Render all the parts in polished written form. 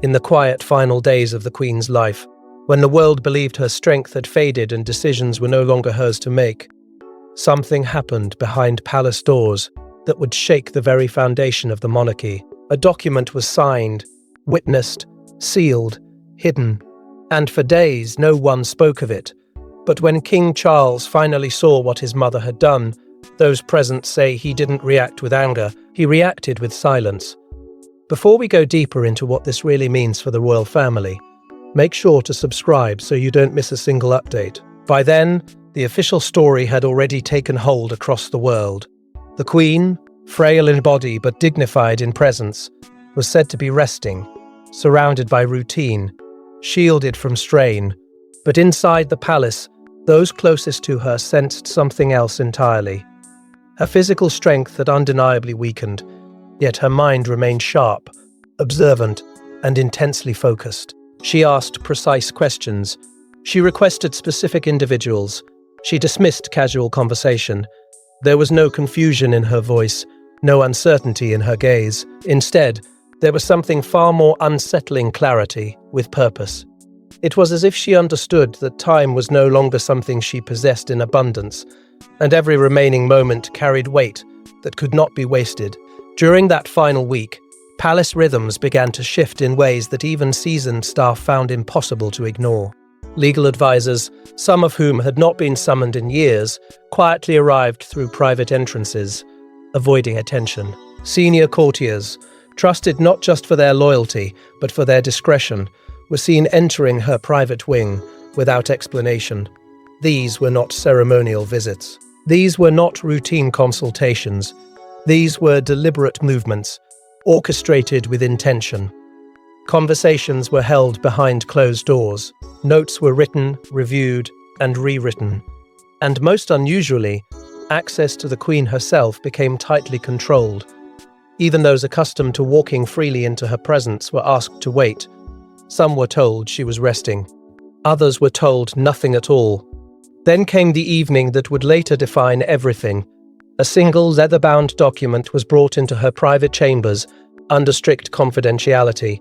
In the quiet final days of the Queen's life, when the world believed her strength had faded and decisions were no longer hers to make, something happened behind palace doors that would shake the very foundation of the monarchy. A document was signed, witnessed, sealed, hidden, and for days no one spoke of it. But when King Charles finally saw what his mother had done, those present say he didn't react with anger, he reacted with silence. Before we go deeper into what this really means for the royal family, make sure to subscribe so you don't miss a single update. By then, the official story had already taken hold across the world. The Queen, frail in body but dignified in presence, was said to be resting, surrounded by routine, shielded from strain. But inside the palace, those closest to her sensed something else entirely. Her physical strength had undeniably weakened, yet her mind remained sharp, observant, and intensely focused. She asked precise questions. She requested specific individuals. She dismissed casual conversation. There was no confusion in her voice, no uncertainty in her gaze. Instead, there was something far more unsettling: clarity, with purpose. It was as if she understood that time was no longer something she possessed in abundance, and every remaining moment carried weight that could not be wasted. During that final week, palace rhythms began to shift in ways that even seasoned staff found impossible to ignore. Legal advisors, some of whom had not been summoned in years, quietly arrived through private entrances, avoiding attention. Senior courtiers, trusted not just for their loyalty, but for their discretion, were seen entering her private wing without explanation. These were not ceremonial visits. These were not routine consultations. These were deliberate movements, orchestrated with intention. Conversations were held behind closed doors. Notes were written, reviewed, and rewritten. And most unusually, access to the Queen herself became tightly controlled. Even those accustomed to walking freely into her presence were asked to wait. Some were told she was resting. Others were told nothing at all. Then came the evening that would later define everything. A single leather-bound document was brought into her private chambers under strict confidentiality.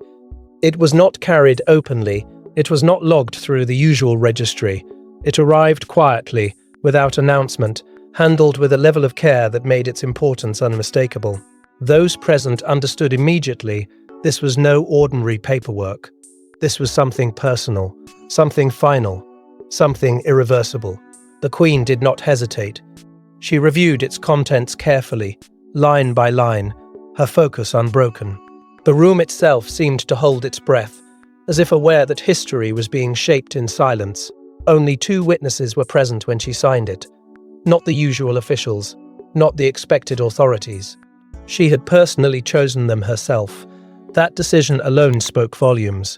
It was not carried openly. It was not logged through the usual registry. It arrived quietly, without announcement, handled with a level of care that made its importance unmistakable. Those present understood immediately this was no ordinary paperwork. This was something personal, something final, something irreversible. The Queen did not hesitate. She reviewed its contents carefully, line by line, her focus unbroken. The room itself seemed to hold its breath, as if aware that history was being shaped in silence. Only 2 witnesses were present when she signed it. Not the usual officials, not the expected authorities. She had personally chosen them herself. That decision alone spoke volumes.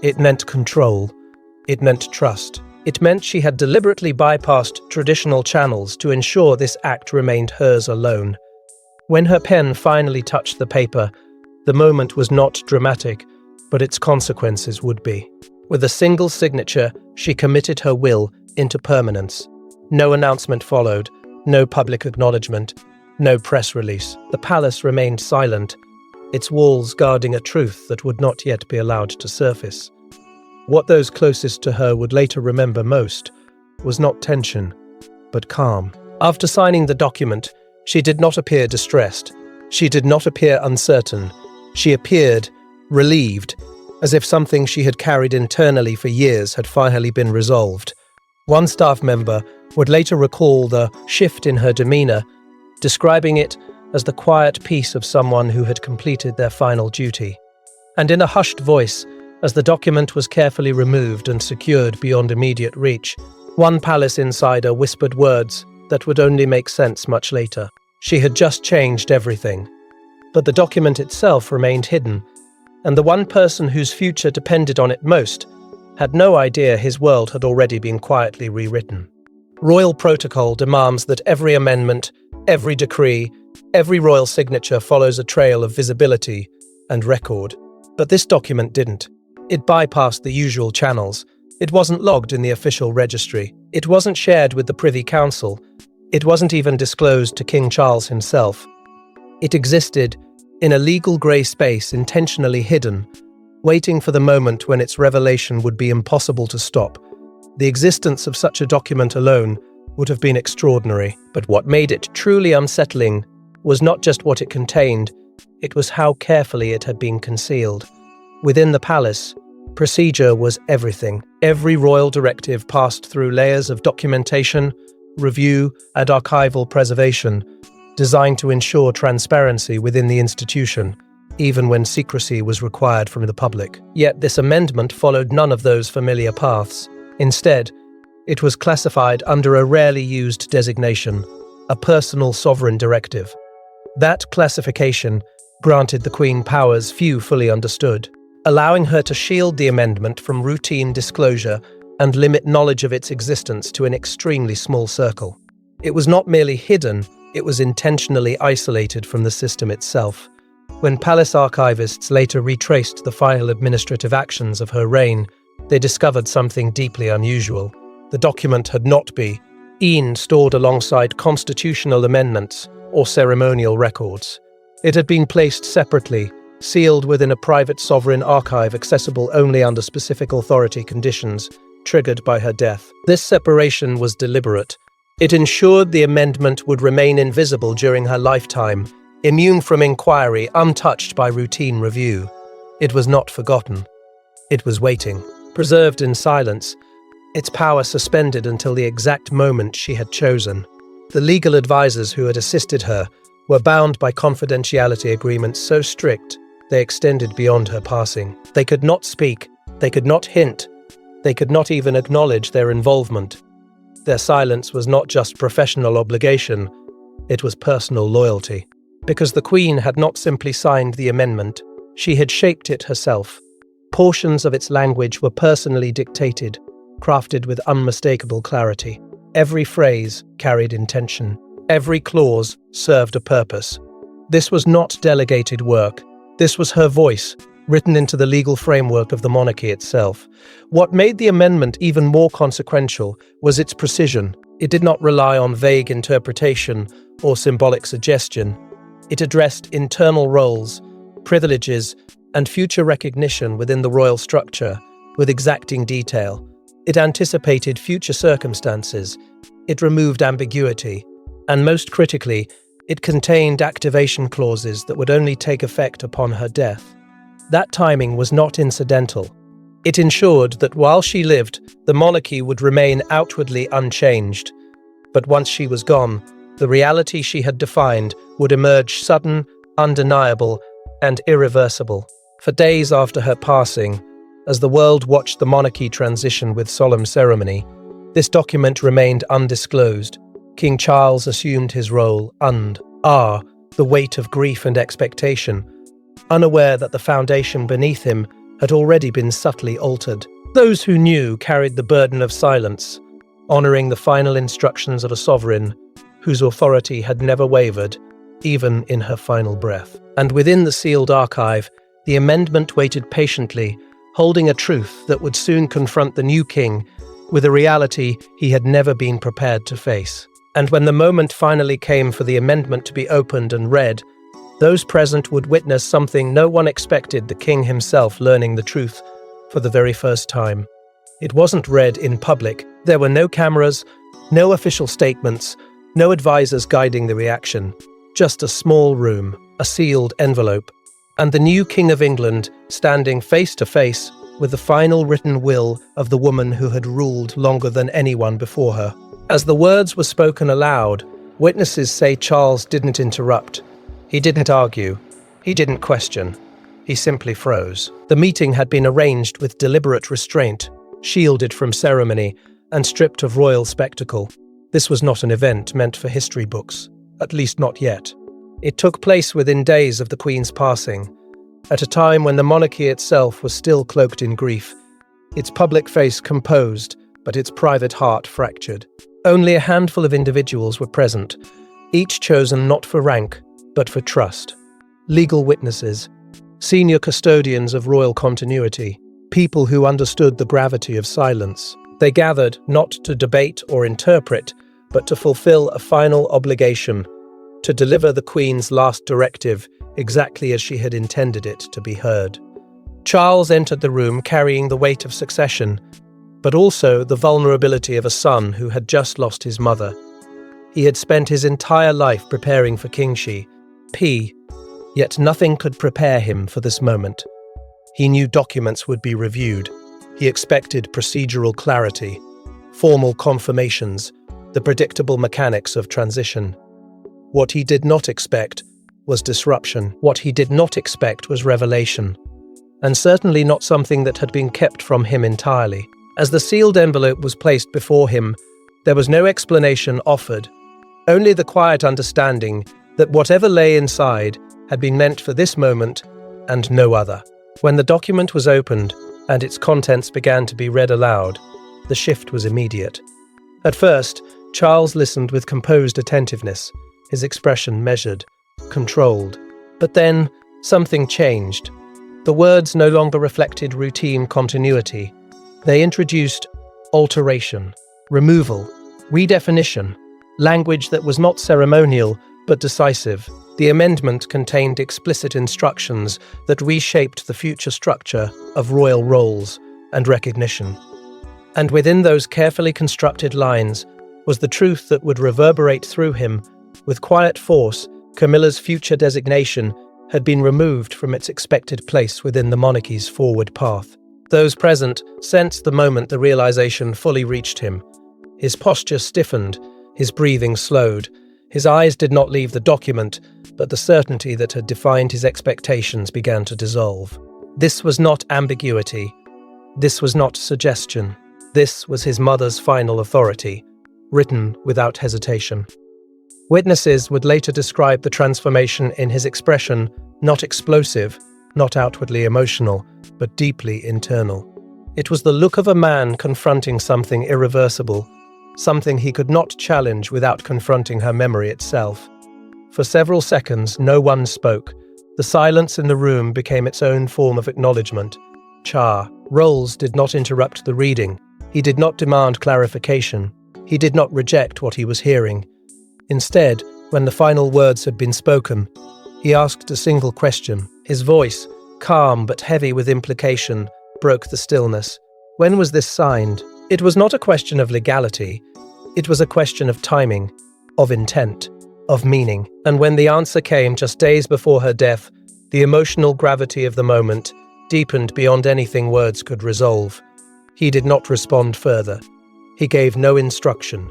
It meant control. It meant trust. It meant she had deliberately bypassed traditional channels to ensure this act remained hers alone. When her pen finally touched the paper, the moment was not dramatic, but its consequences would be. With a single signature, she committed her will into permanence. No announcement followed, no public acknowledgement, no press release. The palace remained silent, its walls guarding a truth that would not yet be allowed to surface. What those closest to her would later remember most was not tension, but calm. After signing the document, she did not appear distressed. She did not appear uncertain. She appeared relieved, as if something she had carried internally for years had finally been resolved. One staff member would later recall the shift in her demeanor, describing it as the quiet peace of someone who had completed their final duty. And in a hushed voice, as the document was carefully removed and secured beyond immediate reach, one palace insider whispered words that would only make sense much later. She had just changed everything. But the document itself remained hidden, and the one person whose future depended on it most had no idea his world had already been quietly rewritten. Royal protocol demands that every amendment, every decree, every royal signature follows a trail of visibility and record. But this document didn't. It bypassed the usual channels. It wasn't logged in the official registry. It wasn't shared with the Privy Council. It wasn't even disclosed to King Charles himself. It existed in a legal grey space intentionally hidden, waiting for the moment when its revelation would be impossible to stop. The existence of such a document alone would have been extraordinary, but what made it truly unsettling was not just what it contained, it was how carefully it had been concealed. Within the palace, procedure was everything. Every royal directive passed through layers of documentation, review, and archival preservation, designed to ensure transparency within the institution, even when secrecy was required from the public. Yet this amendment followed none of those familiar paths. Instead, it was classified under a rarely used designation, a personal sovereign directive. That classification granted the Queen powers few fully understood, allowing her to shield the amendment from routine disclosure and limit knowledge of its existence to an extremely small circle. It was not merely hidden, it was intentionally isolated from the system itself. When palace archivists later retraced the final administrative actions of her reign, they discovered something deeply unusual. The document had not been stored alongside constitutional amendments or ceremonial records. It had been placed separately, sealed within a private sovereign archive accessible only under specific authority conditions, triggered by her death. This separation was deliberate. It ensured the amendment would remain invisible during her lifetime, immune from inquiry, untouched by routine review. It was not forgotten. It was waiting, preserved in silence, its power suspended until the exact moment she had chosen. The legal advisors who had assisted her were bound by confidentiality agreements so strict they extended beyond her passing. They could not speak, they could not hint, they could not even acknowledge their involvement. Their silence was not just professional obligation, it was personal loyalty. Because the Queen had not simply signed the amendment, she had shaped it herself. Portions of its language were personally dictated, crafted with unmistakable clarity. Every phrase carried intention. Every clause served a purpose. This was not delegated work. This was her voice, written into the legal framework of the monarchy itself. What made the amendment even more consequential was its precision. It did not rely on vague interpretation or symbolic suggestion. It addressed internal roles, privileges, and future recognition within the royal structure with exacting detail. It anticipated future circumstances. It removed ambiguity. And most critically, it contained activation clauses that would only take effect upon her death. That timing was not incidental. It ensured that while she lived, the monarchy would remain outwardly unchanged. But once she was gone, the reality she had defined would emerge sudden, undeniable, and irreversible. For days after her passing, as the world watched the monarchy transition with solemn ceremony, this document remained undisclosed. King Charles assumed his role the weight of grief and expectation, unaware that the foundation beneath him had already been subtly altered. Those who knew carried the burden of silence, honoring the final instructions of a sovereign whose authority had never wavered, even in her final breath. And within the sealed archive, the amendment waited patiently, holding a truth that would soon confront the new king with a reality he had never been prepared to face. And when the moment finally came for the amendment to be opened and read, those present would witness something no one expected: the king himself learning the truth for the very first time. It wasn't read in public. There were no cameras, no official statements, no advisors guiding the reaction. Just a small room, a sealed envelope, and the new King of England standing face to face with the final written will of the woman who had ruled longer than anyone before her. As the words were spoken aloud, witnesses say Charles didn't interrupt. He didn't argue. He didn't question. He simply froze. The meeting had been arranged with deliberate restraint, shielded from ceremony, and stripped of royal spectacle. This was not an event meant for history books, at least not yet. It took place within days of the Queen's passing, at a time when the monarchy itself was still cloaked in grief, its public face composed, but its private heart fractured. Only a handful of individuals were present, each chosen not for rank, but for trust. Legal witnesses, senior custodians of royal continuity, people who understood the gravity of silence. They gathered not to debate or interpret, but to fulfill a final obligation, to deliver the Queen's last directive exactly as she had intended it to be heard. Charles entered the room carrying the weight of succession, but also the vulnerability of a son who had just lost his mother. He had spent his entire life preparing for kingship, yet nothing could prepare him for this moment. He knew documents would be reviewed. He expected procedural clarity, formal confirmations, the predictable mechanics of transition. What he did not expect was disruption. What he did not expect was revelation, and certainly not something that had been kept from him entirely. As the sealed envelope was placed before him, there was no explanation offered, only the quiet understanding that whatever lay inside had been meant for this moment and no other. When the document was opened and its contents began to be read aloud, the shift was immediate. At first, Charles listened with composed attentiveness, his expression measured, controlled. But then, something changed. The words no longer reflected routine continuity. They introduced alteration, removal, redefinition, language that was not ceremonial but decisive. The amendment contained explicit instructions that reshaped the future structure of royal roles and recognition. And within those carefully constructed lines was the truth that would reverberate through him. With quiet force, Camilla's future designation had been removed from its expected place within the monarchy's forward path. Those present sensed the moment the realization fully reached him. His posture stiffened, his breathing slowed. His eyes did not leave the document, but the certainty that had defined his expectations began to dissolve. This was not ambiguity. This was not suggestion. This was his mother's final authority, written without hesitation. Witnesses would later describe the transformation in his expression, not explosive, not outwardly emotional, but deeply internal. It was the look of a man confronting something irreversible, something he could not challenge without confronting her memory itself. For several seconds, no one spoke. The silence in the room became its own form of acknowledgement. Rolls did not interrupt the reading. He did not demand clarification. He did not reject what he was hearing. Instead, when the final words had been spoken, he asked a single question. His voice, calm but heavy with implication, broke the stillness. When was this signed? It was not a question of legality. It was a question of timing, of intent, of meaning. And when the answer came just days before her death, the emotional gravity of the moment deepened beyond anything words could resolve. He did not respond further. He gave no instruction.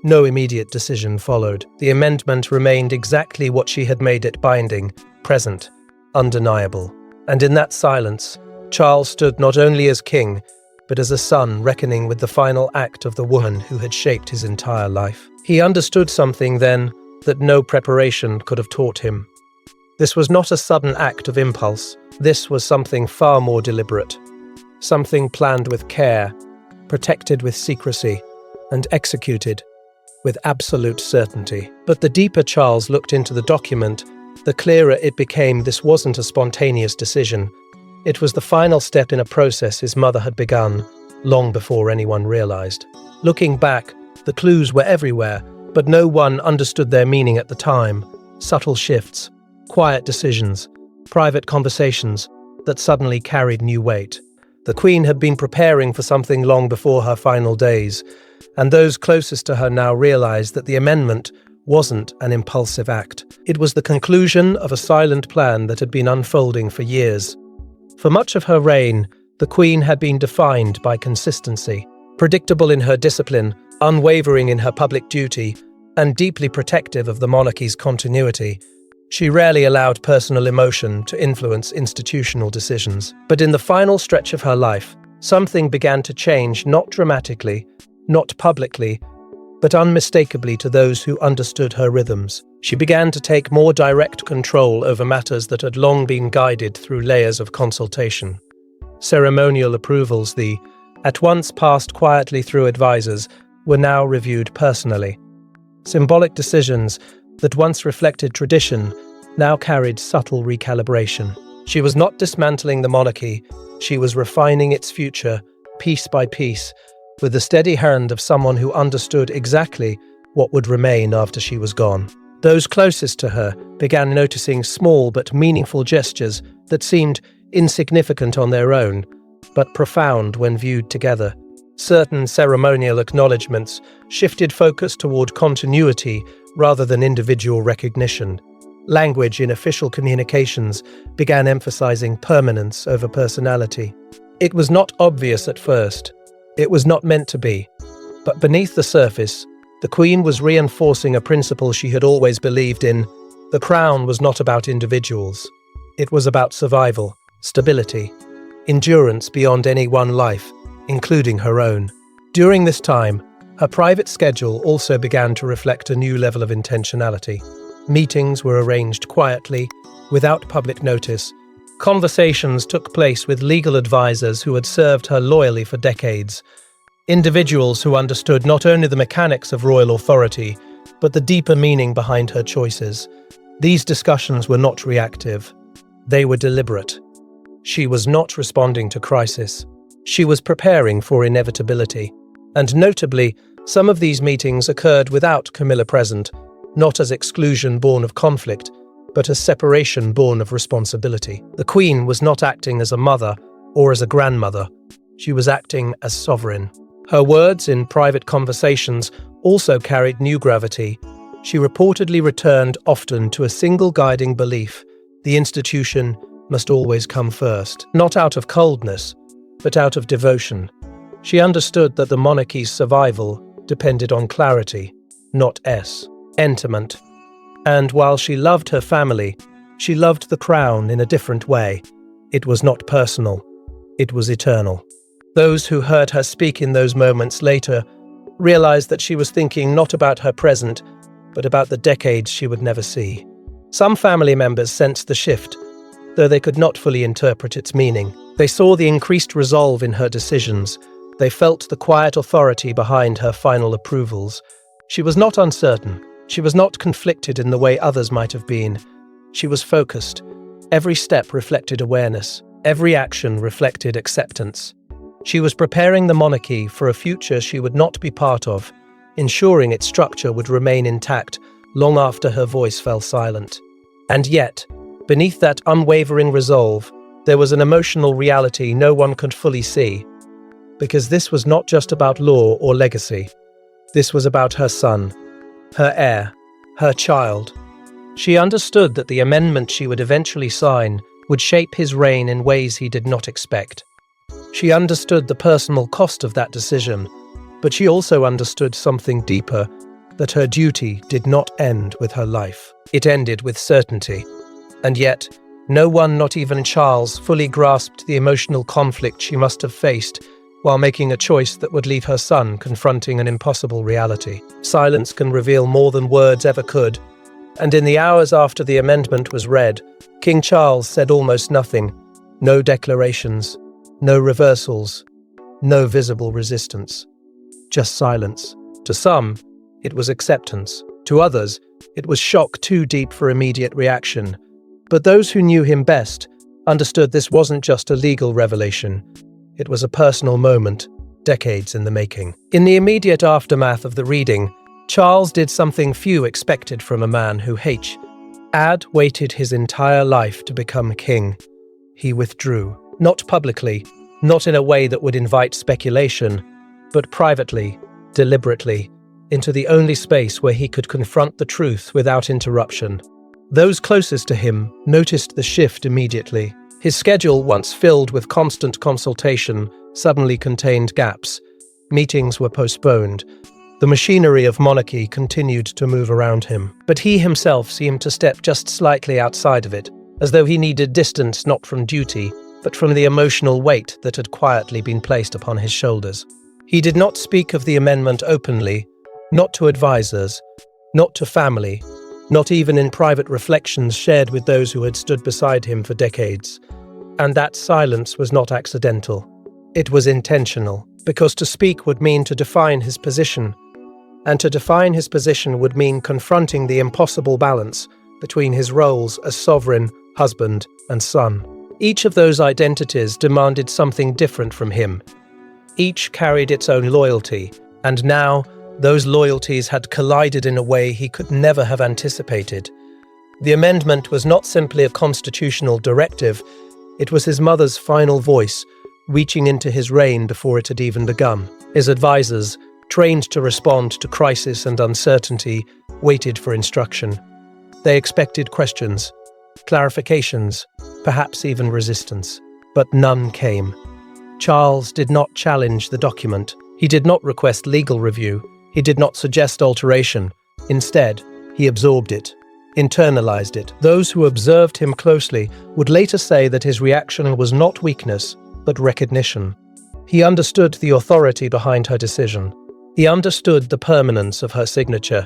No immediate decision followed. The amendment remained exactly what she had made it: binding, present, undeniable. And in that silence, Charles stood not only as king, but as a son reckoning with the final act of the woman who had shaped his entire life. He understood something then that no preparation could have taught him. This was not a sudden act of impulse. This was something far more deliberate. Something planned with care, protected with secrecy, and executed with absolute certainty. But the deeper Charles looked into the document, the clearer it became this wasn't a spontaneous decision. It was the final step in a process his mother had begun, long before anyone realized. Looking back, the clues were everywhere, but no one understood their meaning at the time. Subtle shifts, quiet decisions, private conversations that suddenly carried new weight. The Queen had been preparing for something long before her final days, and those closest to her now realized that the amendment wasn't an impulsive act. It was the conclusion of a silent plan that had been unfolding for years. For much of her reign, the Queen had been defined by consistency, predictable in her discipline, unwavering in her public duty, and deeply protective of the monarchy's continuity. She rarely allowed personal emotion to influence institutional decisions. But in the final stretch of her life, something began to change, not dramatically, not publicly, but unmistakably to those who understood her rhythms. She began to take more direct control over matters that had long been guided through layers of consultation. Ceremonial approvals, at once passed quietly through advisors, were now reviewed personally. Symbolic decisions that once reflected tradition now carried subtle recalibration. She was not dismantling the monarchy, she was refining its future, piece by piece, with the steady hand of someone who understood exactly what would remain after she was gone. Those closest to her began noticing small but meaningful gestures that seemed insignificant on their own, but profound when viewed together. Certain ceremonial acknowledgements shifted focus toward continuity rather than individual recognition. Language in official communications began emphasizing permanence over personality. It was not obvious at first. It was not meant to be. But beneath the surface, the Queen was reinforcing a principle she had always believed in. The crown was not about individuals. It was about survival, stability, endurance beyond any one life, including her own. During this time, her private schedule also began to reflect a new level of intentionality. Meetings were arranged quietly, without public notice. Conversations took place with legal advisors who had served her loyally for decades. Individuals who understood not only the mechanics of royal authority, but the deeper meaning behind her choices. These discussions were not reactive. They were deliberate. She was not responding to crisis. She was preparing for inevitability. And notably, some of these meetings occurred without Camilla present, not as exclusion born of conflict, but as separation born of responsibility. The Queen was not acting as a mother or as a grandmother. She was acting as sovereign. Her words in private conversations also carried new gravity. She reportedly returned often to a single guiding belief: the institution must always come first, not out of coldness, but out of devotion. She understood that the monarchy's survival depended on clarity, not sentiment. And while she loved her family, she loved the crown in a different way. It was not personal, it was eternal. Those who heard her speak in those moments later realized that she was thinking not about her present, but about the decades she would never see. Some family members sensed the shift, though they could not fully interpret its meaning. They saw the increased resolve in her decisions. They felt the quiet authority behind her final approvals. She was not uncertain. She was not conflicted in the way others might have been. She was focused. Every step reflected awareness. Every action reflected acceptance. She was preparing the monarchy for a future she would not be part of, ensuring its structure would remain intact long after her voice fell silent. And yet, beneath that unwavering resolve, there was an emotional reality no one could fully see. Because this was not just about law or legacy. This was about her son, her heir, her child. She understood that the amendment she would eventually sign would shape his reign in ways he did not expect. She understood the personal cost of that decision, but she also understood something deeper, that her duty did not end with her life. It ended with certainty. And yet, no one, not even Charles, fully grasped the emotional conflict she must have faced while making a choice that would leave her son confronting an impossible reality. Silence can reveal more than words ever could, and in the hours after the amendment was read, King Charles said almost nothing. No declarations, no reversals, no visible resistance. Just silence. To some, it was acceptance. To others, it was shock too deep for immediate reaction. But those who knew him best understood this wasn't just a legal revelation. It was a personal moment, decades in the making. In the immediate aftermath of the reading, Charles did something few expected from a man who had waited his entire life to become king. He withdrew, not publicly, not in a way that would invite speculation, but privately, deliberately, into the only space where he could confront the truth without interruption. Those closest to him noticed the shift immediately. His schedule, once filled with constant consultation, suddenly contained gaps. Meetings were postponed. The machinery of monarchy continued to move around him. But he himself seemed to step just slightly outside of it, as though he needed distance not from duty, but from the emotional weight that had quietly been placed upon his shoulders. He did not speak of the amendment openly, not to advisors, not to family, not even in private reflections shared with those who had stood beside him for decades. And that silence was not accidental. It was intentional, because to speak would mean to define his position, and to define his position would mean confronting the impossible balance between his roles as sovereign, husband, and son. Each of those identities demanded something different from him. Each carried its own loyalty, and now those loyalties had collided in a way he could never have anticipated. The amendment was not simply a constitutional directive, It was his mother's final voice, reaching into his reign before it had even begun. His advisors, trained to respond to crisis and uncertainty, waited for instruction. They expected questions, clarifications, perhaps even resistance. But none came. Charles did not challenge the document. He did not request legal review. He did not suggest alteration. Instead, he absorbed it, internalized it. Those who observed him closely would later say that his reaction was not weakness, but recognition. He understood the authority behind her decision. He understood the permanence of her signature.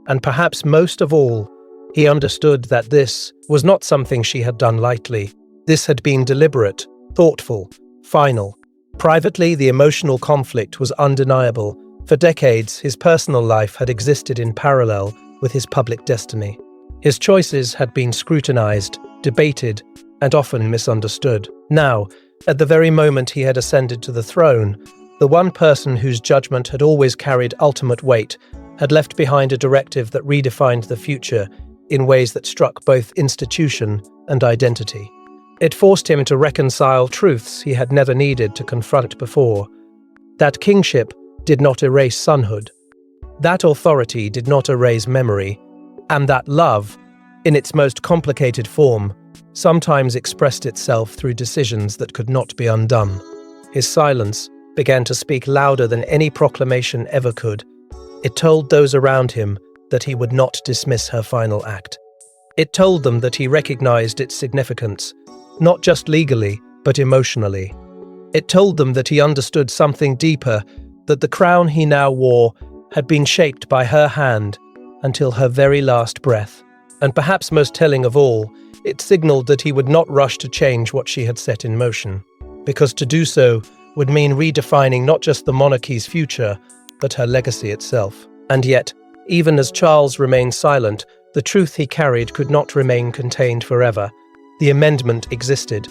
And perhaps most of all, he understood that this was not something she had done lightly. This had been deliberate, thoughtful, final. Privately, the emotional conflict was undeniable. For decades, his personal life had existed in parallel with his public destiny. His choices had been scrutinized, debated, and often misunderstood. Now, at the very moment he had ascended to the throne, the one person whose judgment had always carried ultimate weight had left behind a directive that redefined the future in ways that struck both institution and identity. It forced him to reconcile truths he had never needed to confront before. That kingship did not erase sonhood. That authority did not erase memory. And that love, in its most complicated form, sometimes expressed itself through decisions that could not be undone. His silence began to speak louder than any proclamation ever could. It told those around him that he would not dismiss her final act. It told them that he recognized its significance, not just legally, but emotionally. It told them that he understood something deeper, that the crown he now wore had been shaped by her hand until her very last breath. And perhaps most telling of all, it signaled that he would not rush to change what she had set in motion, because to do so would mean redefining not just the monarchy's future, but her legacy itself. And yet, even as Charles remained silent, the truth he carried could not remain contained forever. The amendment existed.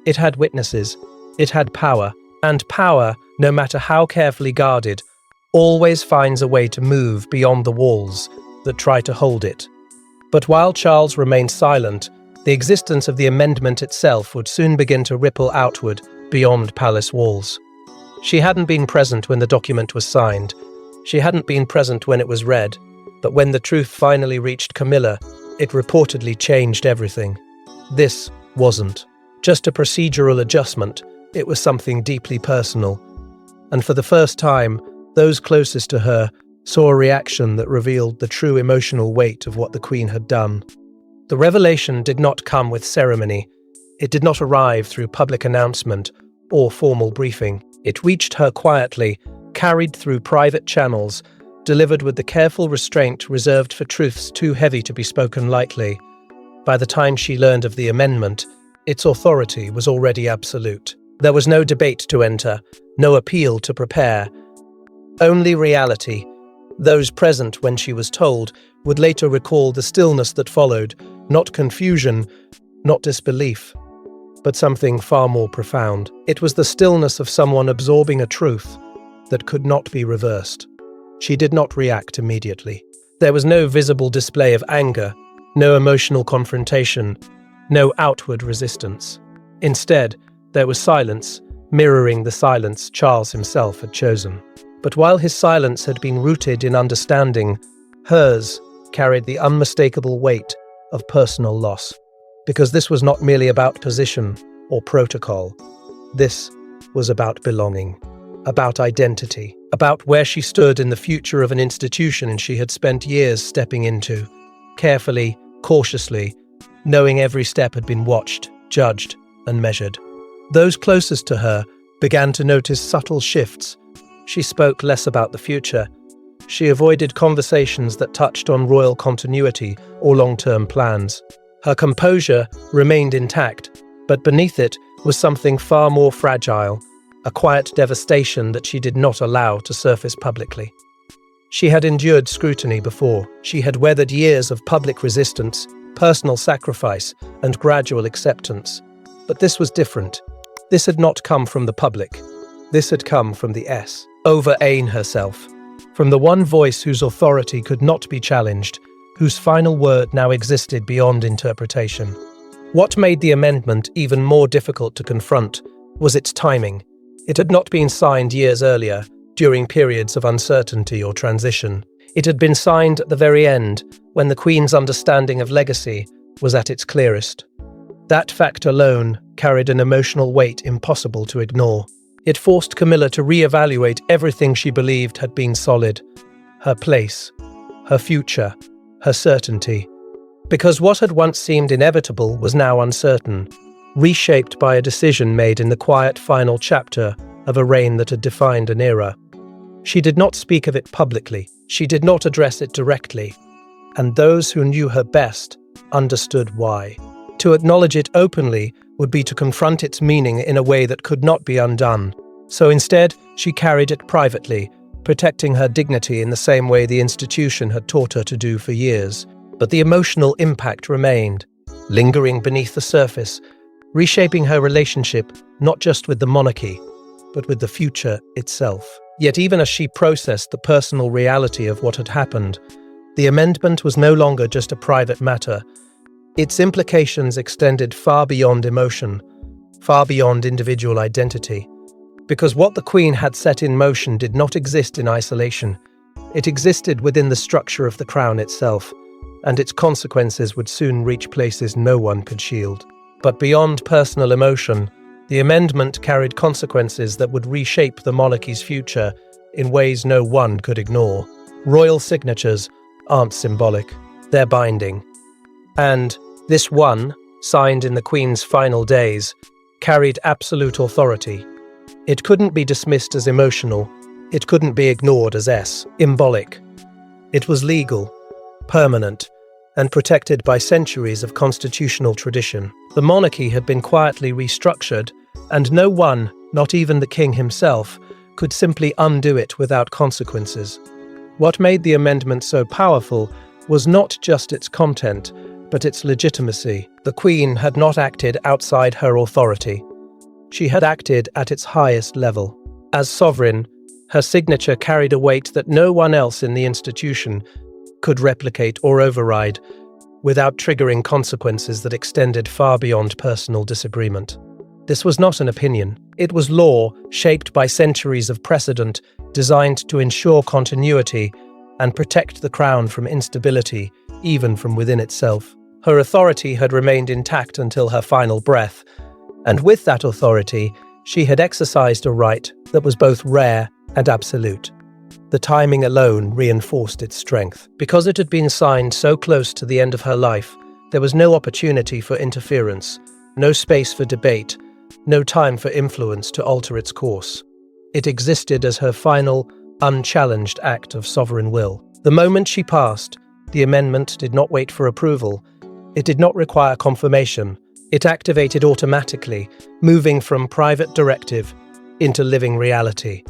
It had witnesses. It had power. And power, no matter how carefully guarded, always finds a way to move beyond the walls that try to hold it. But while Charles remained silent, the existence of the amendment itself would soon begin to ripple outward beyond palace walls. She hadn't been present when the document was signed. She hadn't been present when it was read. But when the truth finally reached Camilla, it reportedly changed everything. This wasn't just a procedural adjustment. It was something deeply personal. And for the first time, those closest to her saw a reaction that revealed the true emotional weight of what the Queen had done. The revelation did not come with ceremony. It did not arrive through public announcement or formal briefing. It reached her quietly, carried through private channels, delivered with the careful restraint reserved for truths too heavy to be spoken lightly. By the time she learned of the amendment, its authority was already absolute. There was no debate to enter, no appeal to prepare. Only reality. Those present when she was told would later recall the stillness that followed, not confusion, not disbelief, but something far more profound. It was the stillness of someone absorbing a truth that could not be reversed. She did not react immediately. There was no visible display of anger, no emotional confrontation, no outward resistance. Instead, there was silence, mirroring the silence Charles himself had chosen. But while his silence had been rooted in understanding, hers carried the unmistakable weight of personal loss. Because this was not merely about position or protocol. This was about belonging, about identity, about where she stood in the future of an institution she had spent years stepping into, carefully, cautiously, knowing every step had been watched, judged, and measured. Those closest to her began to notice subtle shifts. She spoke less about the future. She avoided conversations that touched on royal continuity or long-term plans. Her composure remained intact, but beneath it was something far more fragile, a quiet devastation that she did not allow to surface publicly. She had endured scrutiny before. She had weathered years of public resistance, personal sacrifice, and gradual acceptance. But this was different. This had not come from the public. This had come from the over-Ain herself, from the one voice whose authority could not be challenged, whose final word now existed beyond interpretation. What made the amendment even more difficult to confront was its timing. It had not been signed years earlier, during periods of uncertainty or transition. It had been signed at the very end, when the Queen's understanding of legacy was at its clearest. That fact alone carried an emotional weight impossible to ignore. It forced Camilla to re-evaluate everything she believed had been solid: her place, her future, her certainty. Because what had once seemed inevitable was now uncertain, reshaped by a decision made in the quiet final chapter of a reign that had defined an era. She did not speak of it publicly, she did not address it directly, and those who knew her best understood why. To acknowledge it openly would be to confront its meaning in a way that could not be undone. So instead, she carried it privately, protecting her dignity in the same way the institution had taught her to do for years. But the emotional impact remained, lingering beneath the surface, reshaping her relationship not just with the monarchy, but with the future itself. Yet even as she processed the personal reality of what had happened, the amendment was no longer just a private matter. Its implications extended far beyond emotion, far beyond individual identity. Because what the Queen had set in motion did not exist in isolation. It existed within the structure of the crown itself, and its consequences would soon reach places no one could shield. But beyond personal emotion, the amendment carried consequences that would reshape the monarchy's future in ways no one could ignore. Royal signatures aren't symbolic, they're binding. And this one, signed in the Queen's final days, carried absolute authority. It couldn't be dismissed as emotional, it couldn't be ignored as symbolic. It was legal, permanent, and protected by centuries of constitutional tradition. The monarchy had been quietly restructured, and no one, not even the king himself, could simply undo it without consequences. What made the amendment so powerful was not just its content, but its legitimacy. The Queen had not acted outside her authority. She had acted at its highest level. As sovereign, her signature carried a weight that no one else in the institution could replicate or override, without triggering consequences that extended far beyond personal disagreement. This was not an opinion. It was law, shaped by centuries of precedent, designed to ensure continuity and protect the crown from instability, even from within itself. Her authority had remained intact until her final breath, and with that authority, she had exercised a right that was both rare and absolute. The timing alone reinforced its strength. Because it had been signed so close to the end of her life, there was no opportunity for interference, no space for debate, no time for influence to alter its course. It existed as her final, unchallenged act of sovereign will. The moment she passed, the amendment did not wait for approval. It did not require confirmation. It activated automatically, moving from private directive into living reality.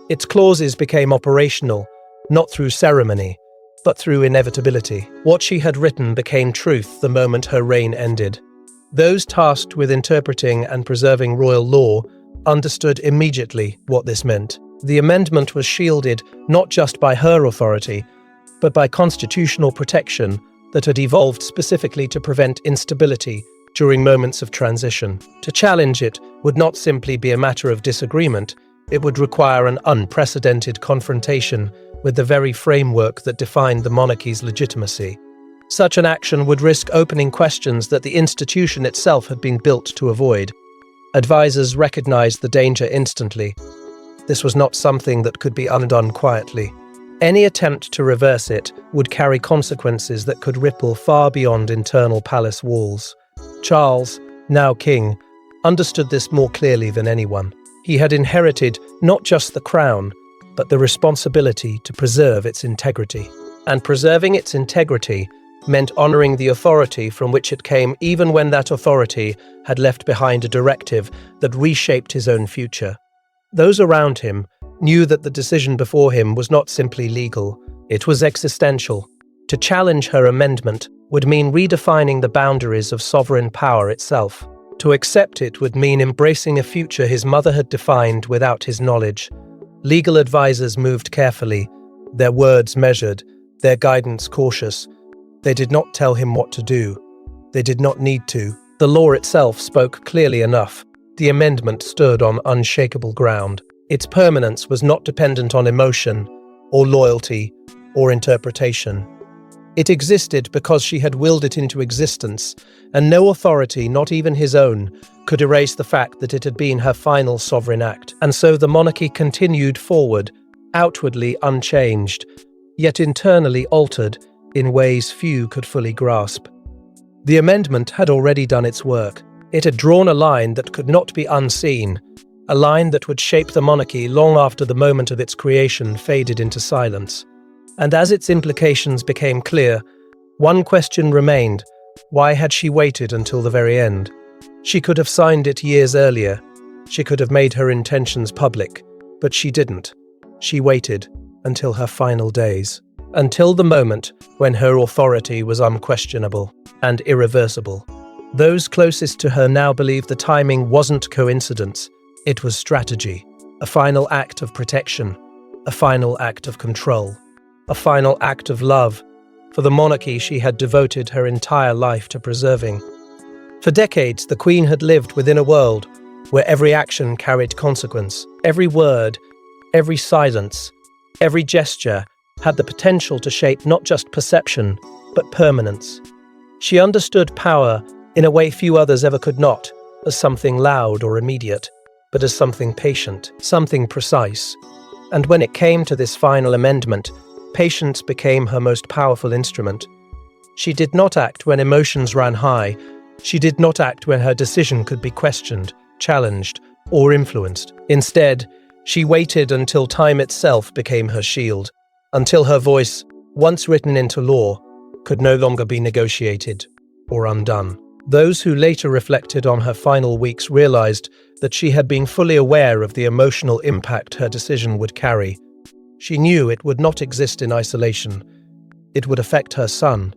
Its clauses became operational, not through ceremony, but through inevitability. What she had written became truth the moment her reign ended. Those tasked with interpreting and preserving royal law understood immediately what this meant. The amendment was shielded not just by her authority, but by constitutional protection that had evolved specifically to prevent instability during moments of transition. To challenge it would not simply be a matter of disagreement, it would require an unprecedented confrontation with the very framework that defined the monarchy's legitimacy. Such an action would risk opening questions that the institution itself had been built to avoid. Advisors recognized the danger instantly. This was not something that could be undone quietly. Any attempt to reverse it would carry consequences that could ripple far beyond internal palace walls. Charles, now king, understood this more clearly than anyone. He had inherited not just the crown, but the responsibility to preserve its integrity. And preserving its integrity meant honoring the authority from which it came, even when that authority had left behind a directive that reshaped his own future. Those around him knew that the decision before him was not simply legal, it was existential. To challenge her amendment would mean redefining the boundaries of sovereign power itself. To accept it would mean embracing a future his mother had defined without his knowledge. Legal advisors moved carefully, their words measured, their guidance cautious. They did not tell him what to do. They did not need to. The law itself spoke clearly enough. The amendment stood on unshakable ground. Its permanence was not dependent on emotion, or loyalty, or interpretation. It existed because she had willed it into existence, and no authority, not even his own, could erase the fact that it had been her final sovereign act. And so the monarchy continued forward, outwardly unchanged, yet internally altered in ways few could fully grasp. The amendment had already done its work. It had drawn a line that could not be unseen, a line that would shape the monarchy long after the moment of its creation faded into silence. And as its implications became clear, one question remained: why had she waited until the very end? She could have signed it years earlier. She could have made her intentions public, but she didn't. She waited until her final days, until the moment when her authority was unquestionable and irreversible. Those closest to her now believed the timing wasn't coincidence, it was strategy, a final act of protection, a final act of control, a final act of love for the monarchy she had devoted her entire life to preserving. For decades, the Queen had lived within a world where every action carried consequence. Every word, every silence, every gesture had the potential to shape not just perception, but permanence. She understood power in a way few others ever could not, as something loud or immediate, but as something patient, something precise. And when it came to this final amendment, patience became her most powerful instrument. She did not act when emotions ran high. She did not act when her decision could be questioned, challenged, or influenced. Instead, she waited until time itself became her shield, until her voice, once written into law, could no longer be negotiated or undone. Those who later reflected on her final weeks realized that she had been fully aware of the emotional impact her decision would carry. She knew it would not exist in isolation. It would affect her son.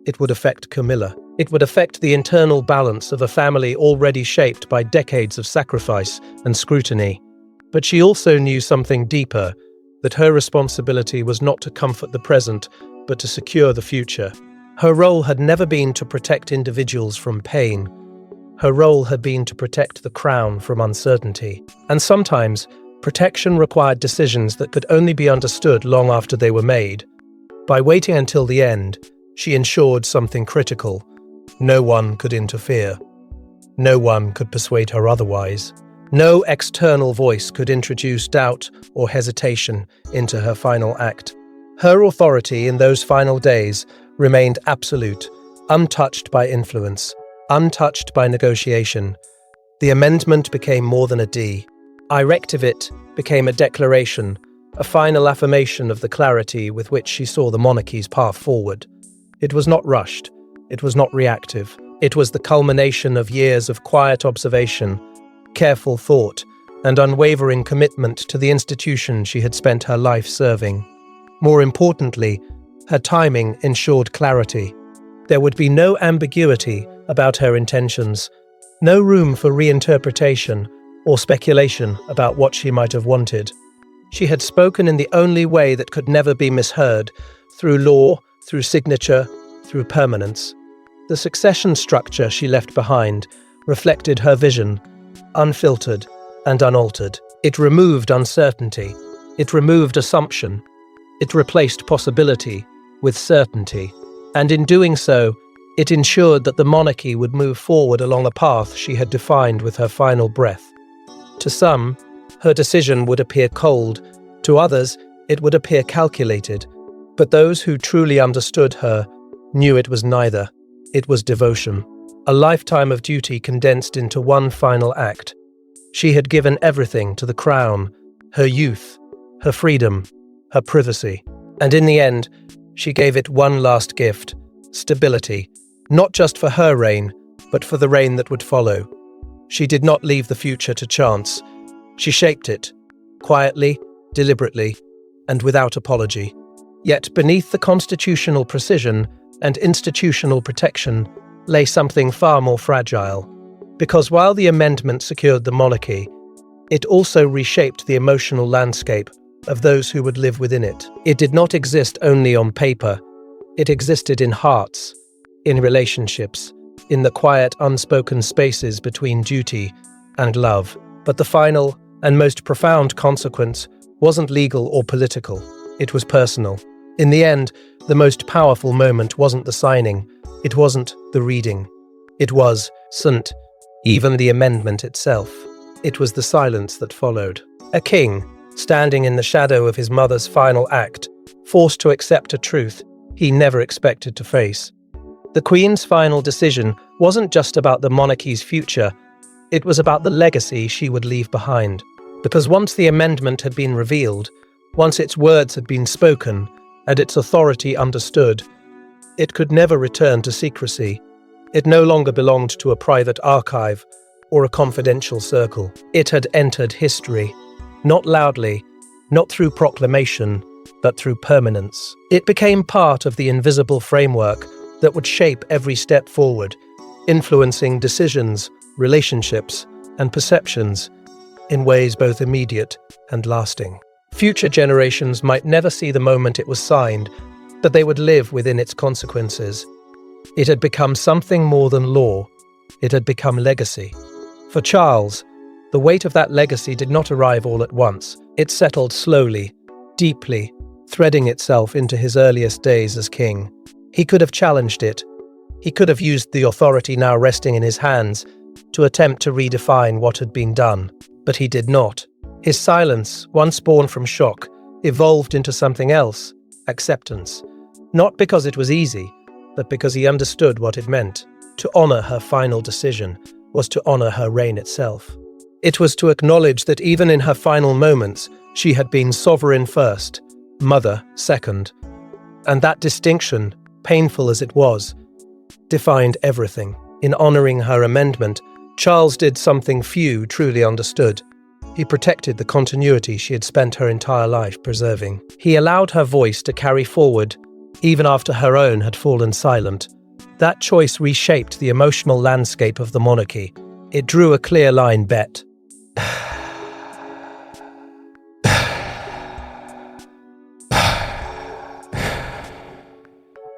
It would affect Camilla. It would affect the internal balance of a family already shaped by decades of sacrifice and scrutiny. But she also knew something deeper, that her responsibility was not to comfort the present, but to secure the future. Her role had never been to protect individuals from pain. Her role had been to protect the crown from uncertainty. And sometimes, protection required decisions that could only be understood long after they were made. By waiting until the end, she ensured something critical. No one could interfere. No one could persuade her otherwise. No external voice could introduce doubt or hesitation into her final act. Her authority in those final days remained absolute, untouched by influence, untouched by negotiation. The amendment became more than a D. Irreversible became a declaration, a final affirmation of the clarity with which she saw the monarchy's path forward. It was not rushed. It was not reactive. It was the culmination of years of quiet observation, careful thought, and unwavering commitment to the institution she had spent her life serving. More importantly, her timing ensured clarity. There would be no ambiguity about her intentions, no room for reinterpretation or speculation about what she might have wanted. She had spoken in the only way that could never be misheard, through law, through signature, through permanence. The succession structure she left behind reflected her vision, unfiltered and unaltered. It removed uncertainty. It removed assumption. It replaced possibility with certainty. And in doing so, it ensured that the monarchy would move forward along a path she had defined with her final breath. To some, her decision would appear cold. To others, it would appear calculated. But those who truly understood her knew it was neither. It was devotion. A lifetime of duty condensed into one final act. She had given everything to the crown, her youth, her freedom, her privacy. And in the end, she gave it one last gift: stability, not just for her reign, but for the reign that would follow. She did not leave the future to chance. She shaped it, quietly, deliberately, and without apology. Yet beneath the constitutional precision and institutional protection lay something far more fragile. Because while the amendment secured the monarchy, it also reshaped the emotional landscape of those who would live within it. It did not exist only on paper. It existed in hearts, in relationships, in the quiet, unspoken spaces between duty and love. But the final and most profound consequence wasn't legal or political. It was personal. In the end, the most powerful moment wasn't the signing. It wasn't the reading. It wasn't even the amendment itself. It was the silence that followed. A king, standing in the shadow of his mother's final act, forced to accept a truth he never expected to face. The Queen's final decision wasn't just about the monarchy's future, it was about the legacy she would leave behind. Because once the amendment had been revealed, once its words had been spoken, and its authority understood, it could never return to secrecy. It no longer belonged to a private archive or a confidential circle. It had entered history, not loudly, not through proclamation, but through permanence. It became part of the invisible framework that would shape every step forward, influencing decisions, relationships, and perceptions in ways both immediate and lasting. Future generations might never see the moment it was signed, but they would live within its consequences. It had become something more than law. It had become legacy. For Charles, the weight of that legacy did not arrive all at once. It settled slowly, deeply, threading itself into his earliest days as king. He could have challenged it. He could have used the authority now resting in his hands to attempt to redefine what had been done. But he did not. His silence, once born from shock, evolved into something else, acceptance. Not because it was easy, but because he understood what it meant. To honor her final decision was to honor her reign itself. It was to acknowledge that even in her final moments, she had been sovereign first, mother second. And that distinction, painful as it was, defined everything. In honoring her amendment, Charles did something few truly understood. He protected the continuity she had spent her entire life preserving. He allowed her voice to carry forward, even after her own had fallen silent. That choice reshaped the emotional landscape of the monarchy. It drew a clear line bet.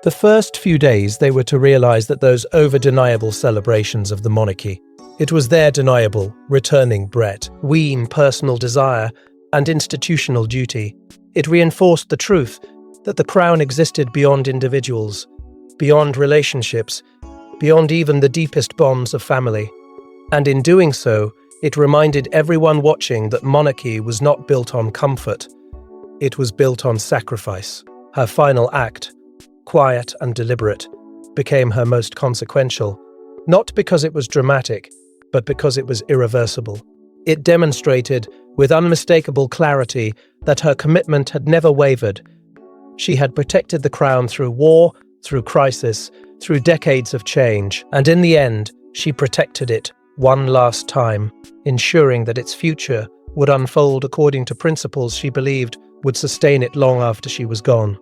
The first few days they were to realize that those over-deniable celebrations of the monarchy, it was their deniable, returning Brett, wean personal desire and institutional duty. It reinforced the truth that the crown existed beyond individuals, beyond relationships, beyond even the deepest bonds of family. And in doing so, it reminded everyone watching that monarchy was not built on comfort. It was built on sacrifice. Her final act, quiet and deliberate, became her most consequential, not because it was dramatic, but because it was irreversible. It demonstrated, with unmistakable clarity, that her commitment had never wavered. She had protected the crown through war, through crisis, through decades of change, and in the end, she protected it one last time, ensuring that its future would unfold according to principles she believed would sustain it long after she was gone.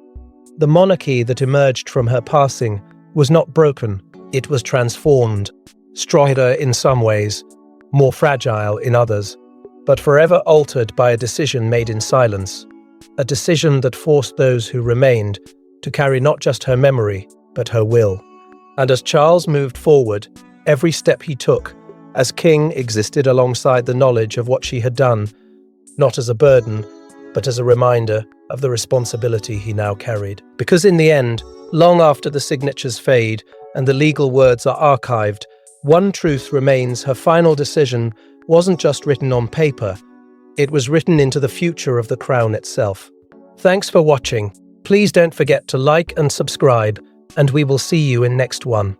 The monarchy that emerged from her passing was not broken, it was transformed, stronger in some ways, more fragile in others, but forever altered by a decision made in silence, a decision that forced those who remained to carry not just her memory, but her will. And as Charles moved forward, every step he took, as king, existed alongside the knowledge of what she had done, not as a burden, but as a reminder of the responsibility he now carried. Because in the end, long after the signatures fade and the legal words are archived, one truth remains: her final decision wasn't just written on paper, it was written into the future of the crown itself. Thanks for watching. Please don't forget to like and subscribe, and we will see you in next one.